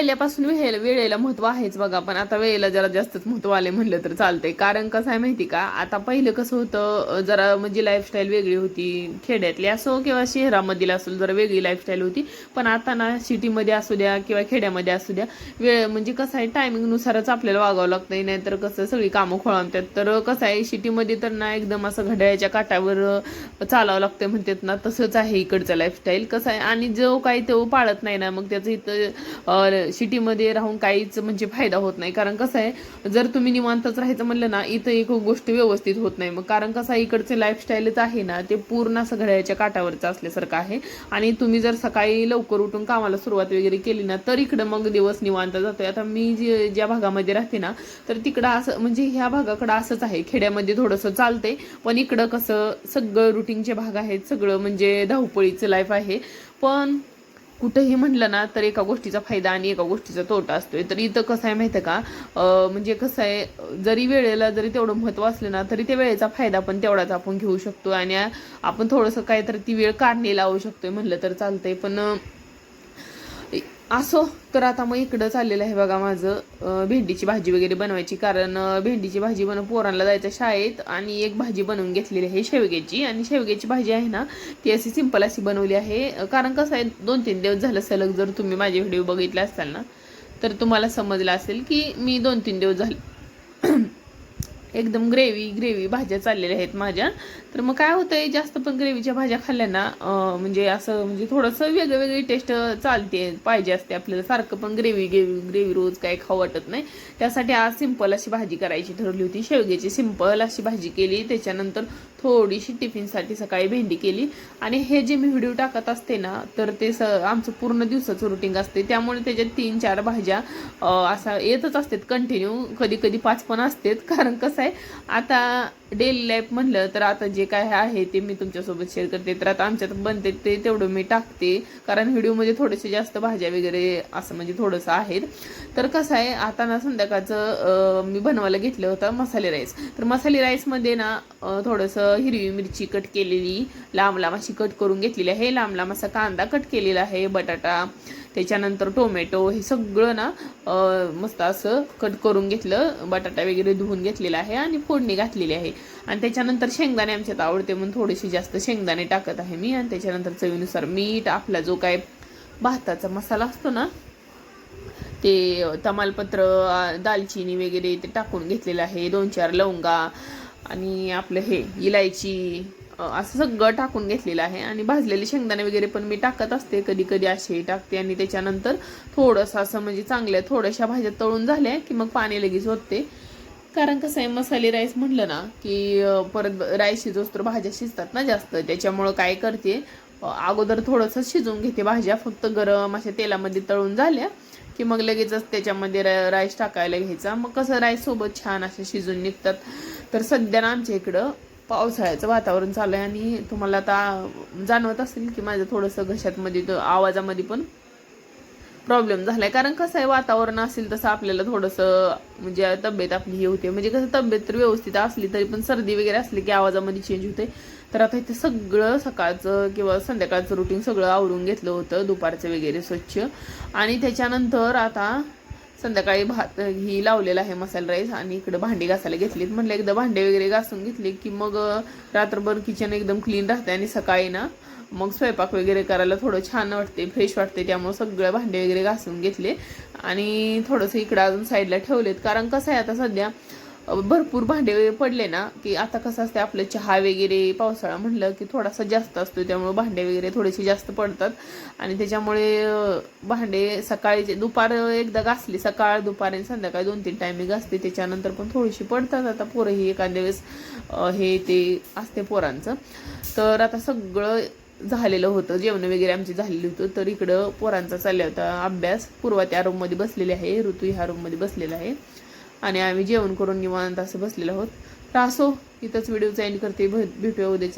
पहिल्यापासून वेळेला महत्व आहेच बघा, पण आता वेळेला जरा जास्तच महत्व आले म्हणलं तर चालतंय. कारण कसं आहे माहिती का, आता पहिलं कसं होतं, जरा म्हणजे लाईफस्टाईल वेगळी होती, खेड्यातली असो किंवा शहरामधील असो जरा वेगळी लाईफस्टाईल होती. पण आता ना सिटीमध्ये असू द्या किंवा खेड्यामध्ये असू द्या, वेळ म्हणजे कसं आहे टायमिंगनुसारच आपल्याला वागावं लागतंय. नाहीतर कसं सगळी कामं खोळंबतात. तर कसं आहे सिटीमध्ये तर ना एकदम असं घड्याळ्याच्या काठावर चालावं लागतंय म्हणतात ना, तसंच आहे इकडचं लाईफस्टाईल. कसं आहे आणि जो काही तो पाळत नाही ना, मग त्याचं इथं सिटीमध्ये राहून काहीच म्हणजे फायदा होत नाही. कारण कसं आहे, जर तुम्ही निवांतच राहायचं म्हणलं ना, इथं एक गोष्ट व्यवस्थित होत नाही. मग कारण कसं आहे इकडचं लाईफस्टाईलच आहे ना, ते पूर्ण असं घड्याळ्याच्या काठावरचं असल्यासारखं आहे. आणि तुम्ही जर सकाळी लवकर उठून कामाला सुरुवात वगैरे केली ना, तर इकडं मग दिवस निवांत जातोय. आता मी ज्या भागामध्ये राहते ना, तर तिकडं असं म्हणजे ह्या भागाकडं असंच आहे. खेड्यामध्ये थोडंसं चालतंय, पण इकडं कसं सगळं रुटीनचे भाग आहेत, सगळं म्हणजे धावपळीचं लाईफ आहे. पण कुठेही म्हटलं ना तर एका गोष्टीचा फायदा आणि एका गोष्टीचा तोटा असतोय. तर इथं कसं आहे माहिती आहे का, म्हणजे कसं आहे जरी वेळेला जरी तेवढं महत्त्व असलं ना, तरी त्या वेळेचा फायदा पण तेवढाच आपण घेऊ शकतो. आणि आपण थोडंसं काहीतरी ती वेळ कारणी लावू शकतोय म्हणलं तर चालतंय. पण असो, तर आता मग इकडं चाललेलं आहे बघा माझं भेंडीची भाजी वगैरे बनवायची. कारण भेंडीची भाजी बनवून पोरांना जायचं शाळेत. आणि एक भाजी बनवून घेतलेली आहे शेवग्याची. आणि शेवग्याची भाजी आहे ना, ती अशी सिंपल अशी बनवली आहे. कारण कसं आहे 2-3 दिवस झालं सलग जर तुम्ही माझे व्हिडिओ बघितले असताल ना, तर तुम्हाला समजलं असेल की मी 2-3 दिवस झाले एकदम ग्रेव्ही भाज्या चाललेल्या आहेत माझ्या. तर मग काय होतंय, जास्त पण ग्रेव्हीच्या भाज्या खाल्ल्या ना म्हणजे असं म्हणजे थोडंसं वेगळी टेस्ट चालते पाहिजे असते आपल्याला. सारखं पण ग्रेव्ही रोज काय खाऊ वाटत नाही. त्यासाठी आज सिंपल अशी भाजी करायची ठरवली होती. शेवग्याची सिंपल अशी भाजी केली. त्याच्यानंतर थोडीशी टिफिनसाठी सकाळी भेंडी केली. आणि हे जे मी व्हिडिओ टाकत असते ना, तर ते आमचं पूर्ण दिवसाचं रुटीन असते. त्यामुळे त्याच्यात 3-4 भाज्या असा येतच असतात कंटिन्यू. कधी कधी 5 पण असतात. कारण कसं आहे आता डेली लाईफ म्हणलं तर आता जे काय आहे ते मी तुमच्यासोबत शेअर करते. तर आता आमच्यात बनते ते तेवढं मी टाकते. कारण व्हिडिओमध्ये थोडेसे जास्त भाज्या वगैरे असं म्हणजे थोडंसं आहेत. तर कसं आहे आता ना संध्याकाळचं मी बनवायला घेतलं होतं मसाले राईस. तर मसाले राईसमध्ये ना थोडंसं हिरवी मिरची कट केलेली लांब अशी कट करून घेतलेली आहे. लांब असा कांदा कट केलेला आहे, बटाटा, त्याच्यानंतर टोमॅटो, हे सगळं ना मस्त असं कट करून घेतलं. बटाटा वगैरे धुवून घेतलेला आहे आणि फोडणी घातलेली आहे. आणि त्याच्यानंतर शेंगदाणे आमच्यात आवडते म्हणून थोडेसे जास्त शेंगदाणे टाकत आहे मी. आणि त्याच्यानंतर चवीनुसार मीठ, आपला जो काय भाताचा मसाला असतो ना, ते तमालपत्र, दालचिनी वगैरे ते टाकून घेतलेलं आहे. 2-4 लवंगा आणि आपलं हे इलायची, असं सगळं टाकून घेतलेलं आहे. आणि भाजलेले शेंगदाणे वगैरे पण मी टाकत असते, कधी कधी असे टाकते. आणि त्याच्यानंतर थोडंसं असं म्हणजे चांगल्या थोड्याशा भाज्या तळून झाल्या की मग पाणी लगेच होते. कारण कसं आहे मसाले राईस म्हटलं ना की परत राईस शिजवस तर भाज्या शिजतात ना जास्त. त्याच्यामुळं काय करते, अगोदर थोडंसं शिजवून घेते भाज्या, फक्त गरम अशा तेलामध्ये तळून झाल्या की मग लगेचच त्याच्यामध्ये राईस टाकायला घ्यायचा. मग कसं राईस सोबत छान असे शिजून निघतात. तर सध्या ना आमच्या इकडं पावसाळ्याचं वातावरण चालू आहे. आणि तुम्हाला आता जाणवत असेल की माझं थोडंसं घशातमध्ये आवाजामध्ये पण प्रॉब्लेम झालाय. कारण कसं आहे वातावरण असेल तसं आपल्याला थोडंसं म्हणजे तब्येत आपली हे होते. म्हणजे कसं तब्येत तर व्यवस्थित असली तरी पण सर्दी वगैरे असली की आवाजामध्ये चेंज होते. तर आता इथे सगळं सकाळचं किंवा संध्याकाळचं रुटीन सगळं आवरून घेतलं होतं, दुपारचं वगैरे स्वच्छ. आणि त्याच्यानंतर आता संध्याकाळी भात ही लावलेला आहे मसाला राईस. आणि इकडं भांडी घासायला घेतलीत. म्हटलं एकदा भांडे वगैरे घासून घेतले की मग रात्रभर किचन एकदम क्लीन राहते. आणि सकाळी ना मग स्वयंपाक वगैरे करायला थोडं छान वाटते, फ्रेश वाटते. त्यामुळे सगळे भांडे वगैरे घासून घेतले आणि थोडंसं इकडं अजून साईडला ठेवलेत. कारण कसं आहे आता सध्या भरपूर भांडे पडले ना की आता कसं असते आपलं चहा वगैरे पावसाळा म्हणलं की थोडासा जास्त असतो. त्यामुळे भांडे वगैरे थोडेसे जास्त पडतात. आणि त्याच्यामुळे भांडे सकाळी दुपार एकदा घासली, सकाळ दुपार आणि संध्याकाळी 2-3 टाइम घासते. त्याच्यानंतर पण थोडीशी पडतात. आता पोरंही एखाद्या वेळेस हे ते असते पोरांचं. तर आता सगळं झालेलं होतं, जेवण वगैरे आमची झालेली होतं. तर इकडं पोरांचा चालला होता अभ्यास. पूर्वा त्या रूममध्ये बसलेली आहे, ऋतू ह्या रूममध्ये बसलेला आहे. आणि आम्ही जेवण करून निवांत असं बसलेलो आहोत. तर असो इथंच व्हिडिओचा एंड करते. भेटूया उद्याच्या